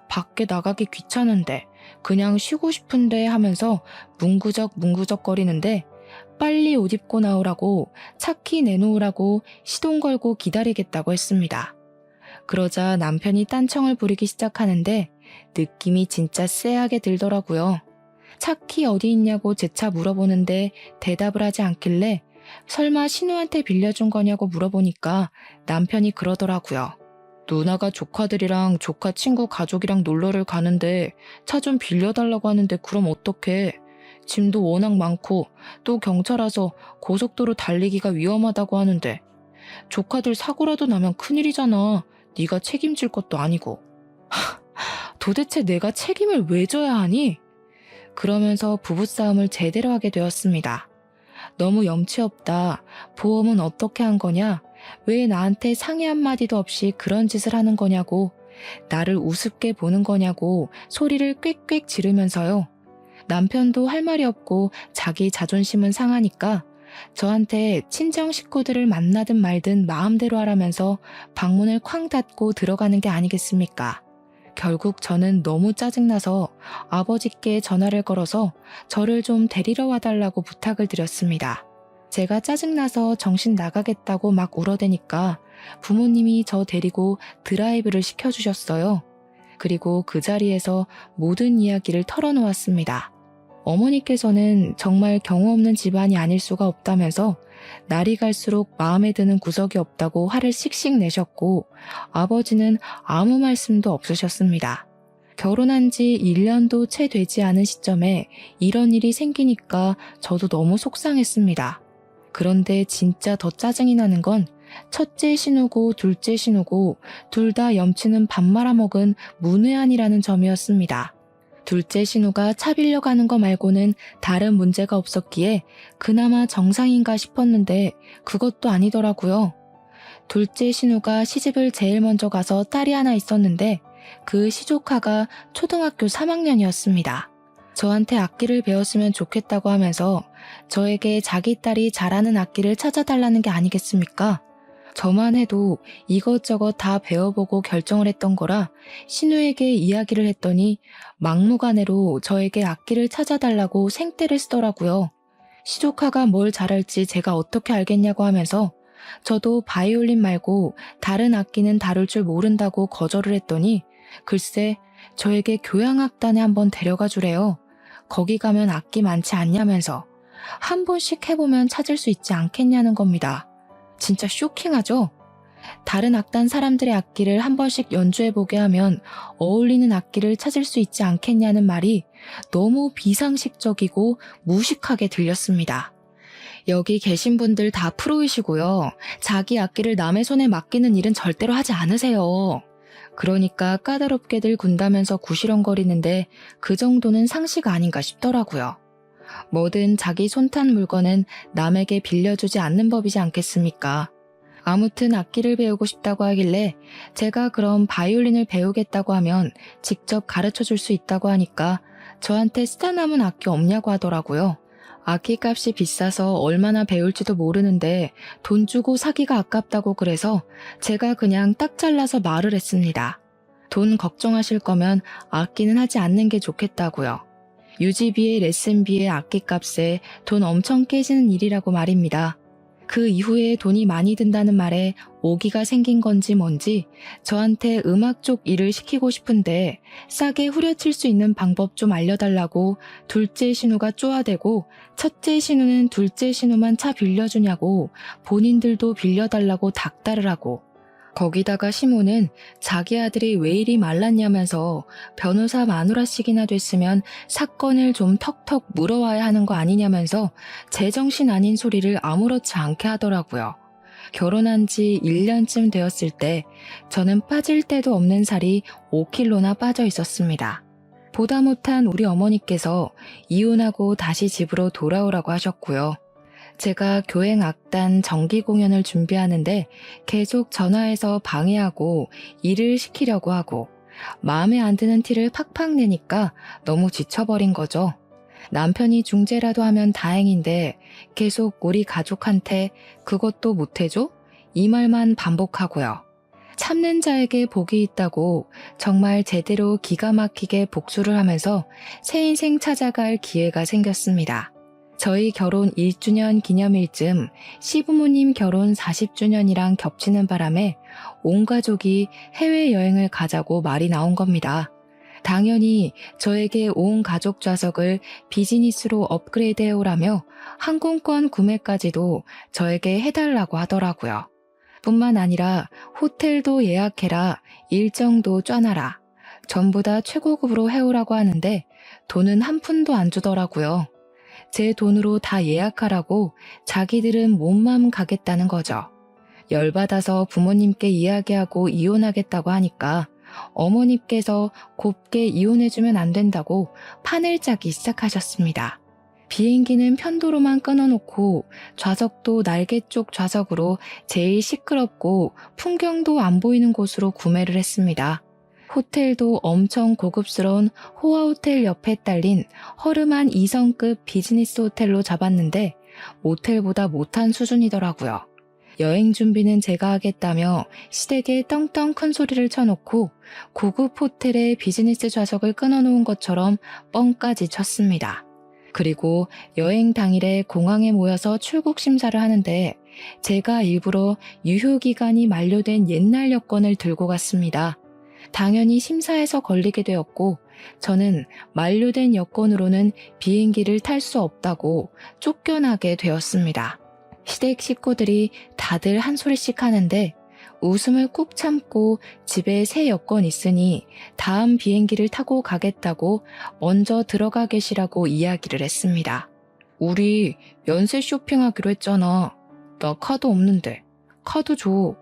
Speaker 1: 밖에 나가기 귀찮은데 그냥 쉬고 싶은데 하면서 뭉구적 거리는데 빨리 옷 입고 나오라고 차키 내놓으라고 시동 걸고 기다리겠다고 했습니다. 그러자 남편이 딴청을 부리기 시작하는데 느낌이 진짜 쎄하게 들더라고요. 차키 어디 있냐고 재차 물어보는데 대답을 하지 않길래 설마 신우한테 빌려준 거냐고 물어보니까 남편이 그러더라고요. 누나가 조카들이랑 조카 친구 가족이랑 놀러를 가는데 차 좀 빌려달라고 하는데 그럼 어떡해. 짐도 워낙 많고 또 경차라서 고속도로 달리기가 위험하다고 하는데 조카들 사고라도 나면 큰일이잖아. 네가 책임질 것도 아니고. 도대체 내가 책임을 왜 져야 하니? 그러면서 부부싸움을 제대로 하게 되었습니다. 너무 염치 없다. 보험은 어떻게 한 거냐? 왜 나한테 상의 한마디도 없이 그런 짓을 하는 거냐고, 나를 우습게 보는 거냐고 소리를 꽥꽥 지르면서요. 남편도 할 말이 없고 자기 자존심은 상하니까 저한테 친정 식구들을 만나든 말든 마음대로 하라면서 방문을 쾅 닫고 들어가는 게 아니겠습니까? 결국 저는 너무 짜증나서 아버지께 전화를 걸어서 저를 좀 데리러 와달라고 부탁을 드렸습니다. 제가 짜증나서 정신 나가겠다고 막 울어대니까 부모님이 저 데리고 드라이브를 시켜주셨어요. 그리고 그 자리에서 모든 이야기를 털어놓았습니다. 어머니께서는 정말 경우 없는 집안이 아닐 수가 없다면서 날이 갈수록 마음에 드는 구석이 없다고 화를 씩씩 내셨고 아버지는 아무 말씀도 없으셨습니다. 결혼한 지 1년도 채 되지 않은 시점에 이런 일이 생기니까 저도 너무 속상했습니다. 그런데 진짜 더 짜증이 나는 건 첫째 신우고 둘째 신우고 둘 다 염치는 밥 말아먹은 문외한이라는 점이었습니다. 둘째 신우가 차 빌려가는 거 말고는 다른 문제가 없었기에 그나마 정상인가 싶었는데 그것도 아니더라고요. 둘째 신우가 시집을 제일 먼저 가서 딸이 하나 있었는데 그 시조카가 초등학교 3학년이었습니다. 저한테 악기를 배웠으면 좋겠다고 하면서 저에게 자기 딸이 잘하는 악기를 찾아달라는 게 아니겠습니까? 저만 해도 이것저것 다 배워보고 결정을 했던 거라 신우에게 이야기를 했더니 막무가내로 저에게 악기를 찾아달라고 생떼를 쓰더라고요. 시조카가 뭘 잘할지 제가 어떻게 알겠냐고 하면서 저도 바이올린 말고 다른 악기는 다룰 줄 모른다고 거절을 했더니 글쎄 저에게 교향악단에 한번 데려가 주래요. 거기 가면 악기 많지 않냐면서 한 번씩 해보면 찾을 수 있지 않겠냐는 겁니다. 진짜 쇼킹하죠? 다른 악단 사람들의 악기를 한 번씩 연주해보게 하면 어울리는 악기를 찾을 수 있지 않겠냐는 말이 너무 비상식적이고 무식하게 들렸습니다. 여기 계신 분들 다 프로이시고요. 자기 악기를 남의 손에 맡기는 일은 절대로 하지 않으세요. 그러니까 까다롭게들 군다면서 구시렁거리는데 그 정도는 상식 아닌가 싶더라고요. 뭐든 자기 손탄 물건은 남에게 빌려주지 않는 법이지 않겠습니까? 아무튼 악기를 배우고 싶다고 하길래 제가 그럼 바이올린을 배우겠다고 하면 직접 가르쳐 줄 수 있다고 하니까 저한테 쓰다 남은 악기 없냐고 하더라고요. 악기 값이 비싸서 얼마나 배울지도 모르는데 돈 주고 사기가 아깝다고 그래서 제가 그냥 딱 잘라서 말을 했습니다. 돈 걱정하실 거면 악기는 하지 않는 게 좋겠다고요. 유지비에 레슨비에 악기 값에 돈 엄청 깨지는 일이라고 말입니다. 그 이후에 돈이 많이 든다는 말에 오기가 생긴 건지 뭔지 저한테 음악 쪽 일을 시키고 싶은데 싸게 후려칠 수 있는 방법 좀 알려달라고 둘째 신우가 쪼아대고 첫째 신우는 둘째 신우만 차 빌려주냐고 본인들도 빌려달라고 닥달을 하고 거기다가 시모는 자기 아들이 왜 이리 말랐냐면서 변호사 마누라씩이나 됐으면 사건을 좀 턱턱 물어와야 하는 거 아니냐면서 제정신 아닌 소리를 아무렇지 않게 하더라고요. 결혼한 지 1년쯤 되었을 때 저는 빠질 데도 없는 살이 5kg나 빠져 있었습니다. 보다 못한 우리 어머니께서 이혼하고 다시 집으로 돌아오라고 하셨고요. 제가 교행 악단 정기 공연을 준비하는데 계속 전화해서 방해하고 일을 시키려고 하고 마음에 안 드는 티를 팍팍 내니까 너무 지쳐버린 거죠. 남편이 중재라도 하면 다행인데 계속 우리 가족한테 그것도 못해줘? 이 말만 반복하고요. 참는 자에게 복이 있다고 정말 제대로 기가 막히게 복수를 하면서 새 인생 찾아갈 기회가 생겼습니다. 저희 결혼 1주년 기념일쯤 시부모님 결혼 40주년이랑 겹치는 바람에 온 가족이 해외여행을 가자고 말이 나온 겁니다. 당연히 저에게 온 가족 좌석을 비즈니스로 업그레이드 해오라며 항공권 구매까지도 저에게 해달라고 하더라고요. 뿐만 아니라 호텔도 예약해라, 일정도 짜놔라, 전부 다 최고급으로 해오라고 하는데 돈은 한 푼도 안 주더라고요. 제 돈으로 다 예약하라고 자기들은 몸만 가겠다는 거죠. 열받아서 부모님께 이야기하고 이혼하겠다고 하니까 어머니께서 곱게 이혼해주면 안 된다고 판을 짜기 시작하셨습니다. 비행기는 편도로만 끊어놓고 좌석도 날개 쪽 좌석으로 제일 시끄럽고 풍경도 안 보이는 곳으로 구매를 했습니다. 호텔도 엄청 고급스러운 호화호텔 옆에 딸린 허름한 2성급 비즈니스 호텔로 잡았는데 모텔보다 못한 수준이더라고요. 여행 준비는 제가 하겠다며 시댁에 떵떵 큰 소리를 쳐놓고 고급 호텔에 비즈니스 좌석을 끊어놓은 것처럼 뻥까지 쳤습니다. 그리고 여행 당일에 공항에 모여서 출국 심사를 하는데 제가 일부러 유효기간이 만료된 옛날 여권을 들고 갔습니다. 당연히 심사에서 걸리게 되었고 저는 만료된 여권으로는 비행기를 탈 수 없다고 쫓겨나게 되었습니다. 시댁 식구들이 다들 한 소리씩 하는데 웃음을 꾹 참고 집에 새 여권 있으니 다음 비행기를 타고 가겠다고 먼저 들어가 계시라고 이야기를 했습니다. 우리 면세 쇼핑하기로 했잖아. 나 카드 없는데. 카드 줘.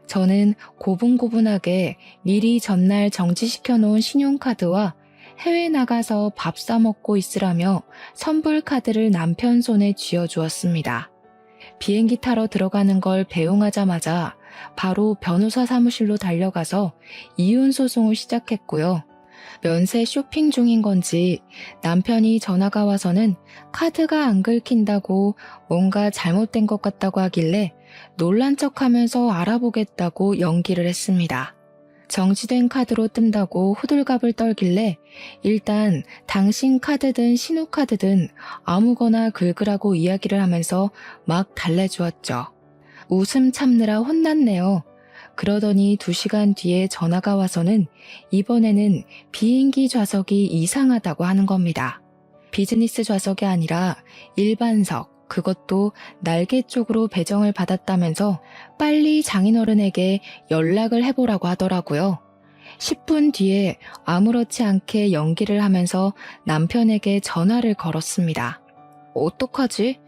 Speaker 1: 저는 고분고분하게 미리 전날 정지시켜 놓은 신용카드와 해외 나가서 밥 사 먹고 있으라며 선불 카드를 남편 손에 쥐어주었습니다. 비행기 타러 들어가는 걸 배웅하자마자 바로 변호사 사무실로 달려가서 이혼 소송을 시작했고요. 면세 쇼핑 중인 건지 남편이 전화가 와서는 카드가 안 긁힌다고 뭔가 잘못된 것 같다고 하길래 놀란 척하면서 알아보겠다고 연기를 했습니다. 정지된 카드로 뜬다고 호들갑을 떨길래 일단 당신 카드든 신호카드든 아무거나 긁으라고 이야기를 하면서 막 달래주었죠. 웃음 참느라 혼났네요. 그러더니 2시간 뒤에 전화가 와서는 이번에는 비행기 좌석이 이상하다고 하는 겁니다. 비즈니스 좌석이 아니라 일반석, 그것도 날개 쪽으로 배정을 받았다면서 빨리 장인어른에게 연락을 해보라고 하더라고요. 10분 뒤에 아무렇지 않게 연기를 하면서 남편에게 전화를 걸었습니다. 어떡하지?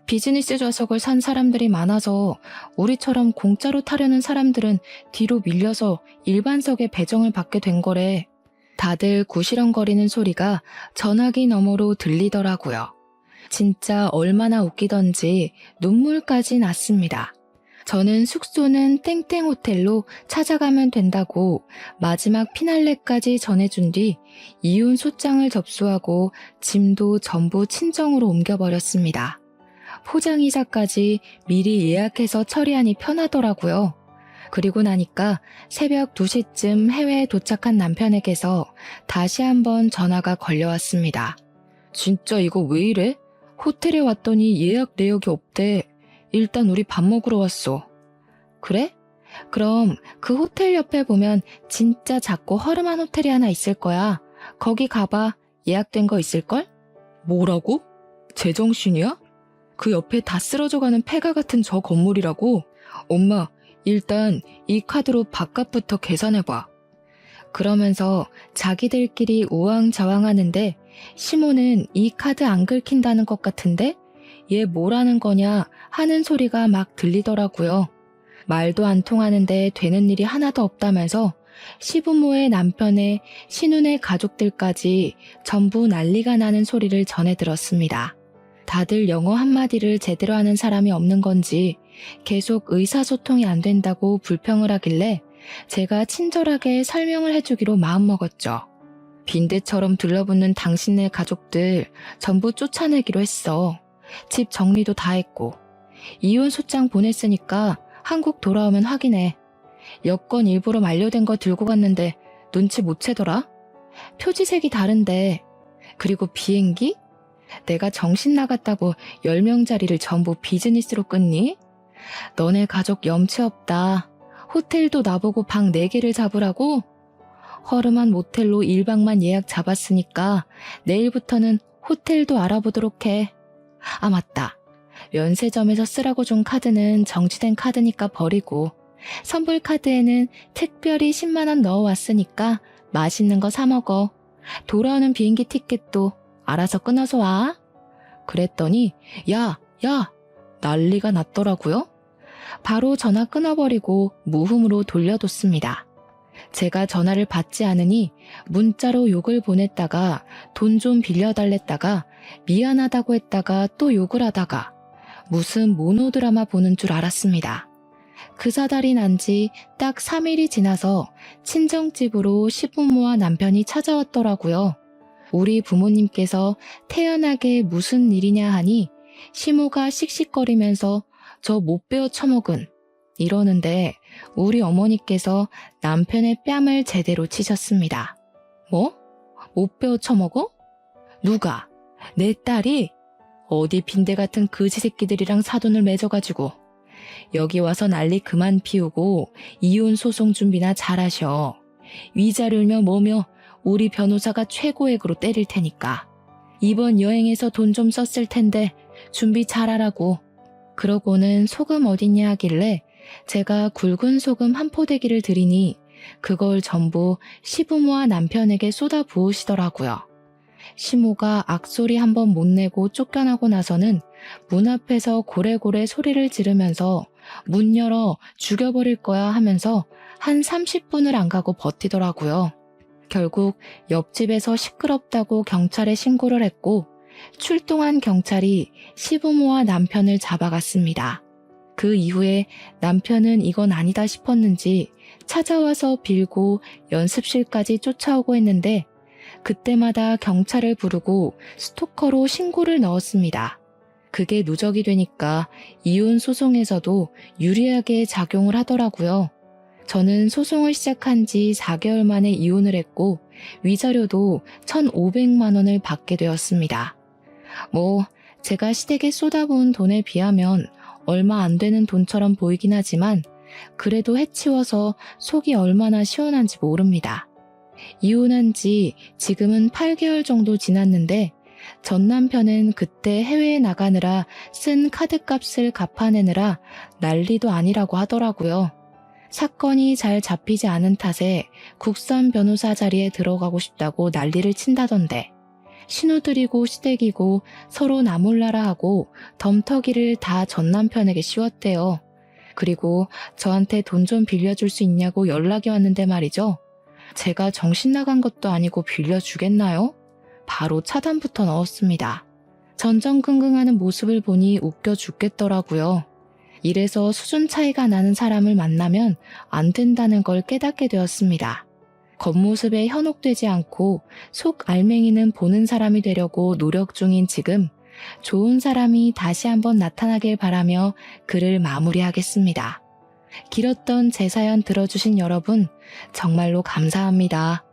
Speaker 1: 비즈니스 좌석을 산 사람들이 많아서 우리처럼 공짜로 타려는 사람들은 뒤로 밀려서 일반석에 배정을 받게 된 거래. 다들 구시렁거리는 소리가 전화기 너머로 들리더라고요. 진짜 얼마나 웃기던지 눈물까지 났습니다. 저는 숙소는 땡땡 호텔로 찾아가면 된다고 마지막 피날레까지 전해준 뒤 이혼 소장을 접수하고 짐도 전부 친정으로 옮겨버렸습니다. 포장이자까지 미리 예약해서 처리하니 편하더라고요. 그리고 나니까 새벽 2시쯤 해외에 도착한 남편에게서 다시 한번 전화가 걸려왔습니다. 진짜 이거 왜 이래? 호텔에 왔더니 예약 내역이 없대. 일단 우리 밥 먹으러 왔어. 그래? 그럼 그 호텔 옆에 보면 진짜 작고 허름한 호텔이 하나 있을 거야. 거기 가봐. 예약된 거 있을걸? 뭐라고? 제정신이야? 그 옆에 다 쓰러져가는 폐가 같은 저 건물이라고? 엄마, 일단 이 카드로 밥값부터 계산해봐. 그러면서 자기들끼리 우왕좌왕하는데 시모는 이 카드 안 긁힌다는 것 같은데 얘 뭐라는 거냐 하는 소리가 막 들리더라고요. 말도 안 통하는데 되는 일이 하나도 없다면서 시부모의 남편의 신혼의 가족들까지 전부 난리가 나는 소리를 전해 들었습니다. 다들 영어 한마디를 제대로 하는 사람이 없는 건지 계속 의사소통이 안 된다고 불평을 하길래 제가 친절하게 설명을 해주기로 마음먹었죠. 빈대처럼 들러붙는 당신네 가족들 전부 쫓아내기로 했어. 집 정리도 다 했고 이혼 소장 보냈으니까 한국 돌아오면 확인해. 여권 일부러 만료된 거 들고 갔는데 눈치 못 채더라? 표지색이 다른데. 그리고 비행기? 내가 정신 나갔다고 10명짜리를 전부 비즈니스로 끊니? 너네 가족 염치 없다. 호텔도 나보고 방 4개를 잡으라고? 허름한 모텔로 1박만 예약 잡았으니까 내일부터는 호텔도 알아보도록 해. 아 맞다. 면세점에서 쓰라고 준 카드는 정지된 카드니까 버리고 선불 카드에는 특별히 10만원 넣어왔으니까 맛있는 거 사 먹어. 돌아오는 비행기 티켓도 알아서 끊어서 와. 그랬더니 야 난리가 났더라고요. 바로 전화 끊어버리고 무음으로 돌려뒀습니다. 제가 전화를 받지 않으니 문자로 욕을 보냈다가 돈 좀 빌려달랬다가 미안하다고 했다가 또 욕을 하다가 무슨 모노드라마 보는 줄 알았습니다. 그 사달이 난 지 딱 3일이 지나서 친정집으로 시부모와 남편이 찾아왔더라고요. 우리 부모님께서 태연하게 무슨 일이냐 하니 시모가 씩씩거리면서 저 못 베어 처먹은 이러는데 우리 어머니께서 남편의 뺨을 제대로 치셨습니다. 뭐? 못 베어 처먹어? 누가? 내 딸이? 어디 빈대 같은 거지 새끼들이랑 사돈을 맺어가지고 여기 와서 난리 그만 피우고 이혼 소송 준비나 잘하셔. 위자료며 뭐며 우리 변호사가 최고액으로 때릴 테니까. 이번 여행에서 돈 좀 썼을 텐데 준비 잘하라고. 그러고는 소금 어딨냐 하길래 제가 굵은 소금 한 포대기를 드리니 그걸 전부 시부모와 남편에게 쏟아 부으시더라고요. 시모가 악소리 한번 못 내고 쫓겨나고 나서는 문 앞에서 고래고래 소리를 지르면서 문 열어 죽여버릴 거야 하면서 한 30분을 안 가고 버티더라고요. 결국 옆집에서 시끄럽다고 경찰에 신고를 했고 출동한 경찰이 시부모와 남편을 잡아갔습니다. 그 이후에 남편은 이건 아니다 싶었는지 찾아와서 빌고 연습실까지 쫓아오고 했는데 그때마다 경찰을 부르고 스토커로 신고를 넣었습니다. 그게 누적이 되니까 이혼 소송에서도 유리하게 작용을 하더라고요. 저는 소송을 시작한 지 4개월 만에 이혼을 했고 위자료도 1,500만 원을 받게 되었습니다. 제가 시댁에 쏟아부은 돈에 비하면 얼마 안 되는 돈처럼 보이긴 하지만 그래도 해치워서 속이 얼마나 시원한지 모릅니다. 이혼한 지 지금은 8개월 정도 지났는데 전 남편은 그때 해외에 나가느라 쓴 카드값을 갚아내느라 난리도 아니라고 하더라고요. 사건이 잘 잡히지 않은 탓에 국선 변호사 자리에 들어가고 싶다고 난리를 친다던데 신우들이고 시댁이고 서로 나몰라라 하고 덤터기를 다 전 남편에게 씌웠대요. 그리고 저한테 돈 좀 빌려줄 수 있냐고 연락이 왔는데 말이죠. 제가 정신 나간 것도 아니고 빌려주겠나요? 바로 차단부터 넣었습니다. 전전긍긍하는 모습을 보니 웃겨 죽겠더라고요. 이래서 수준 차이가 나는 사람을 만나면 안 된다는 걸 깨닫게 되었습니다. 겉모습에 현혹되지 않고 속 알맹이는 보는 사람이 되려고 노력 중인 지금 좋은 사람이 다시 한번 나타나길 바라며 글을 마무리하겠습니다. 길었던 제 사연 들어주신 여러분 정말로 감사합니다.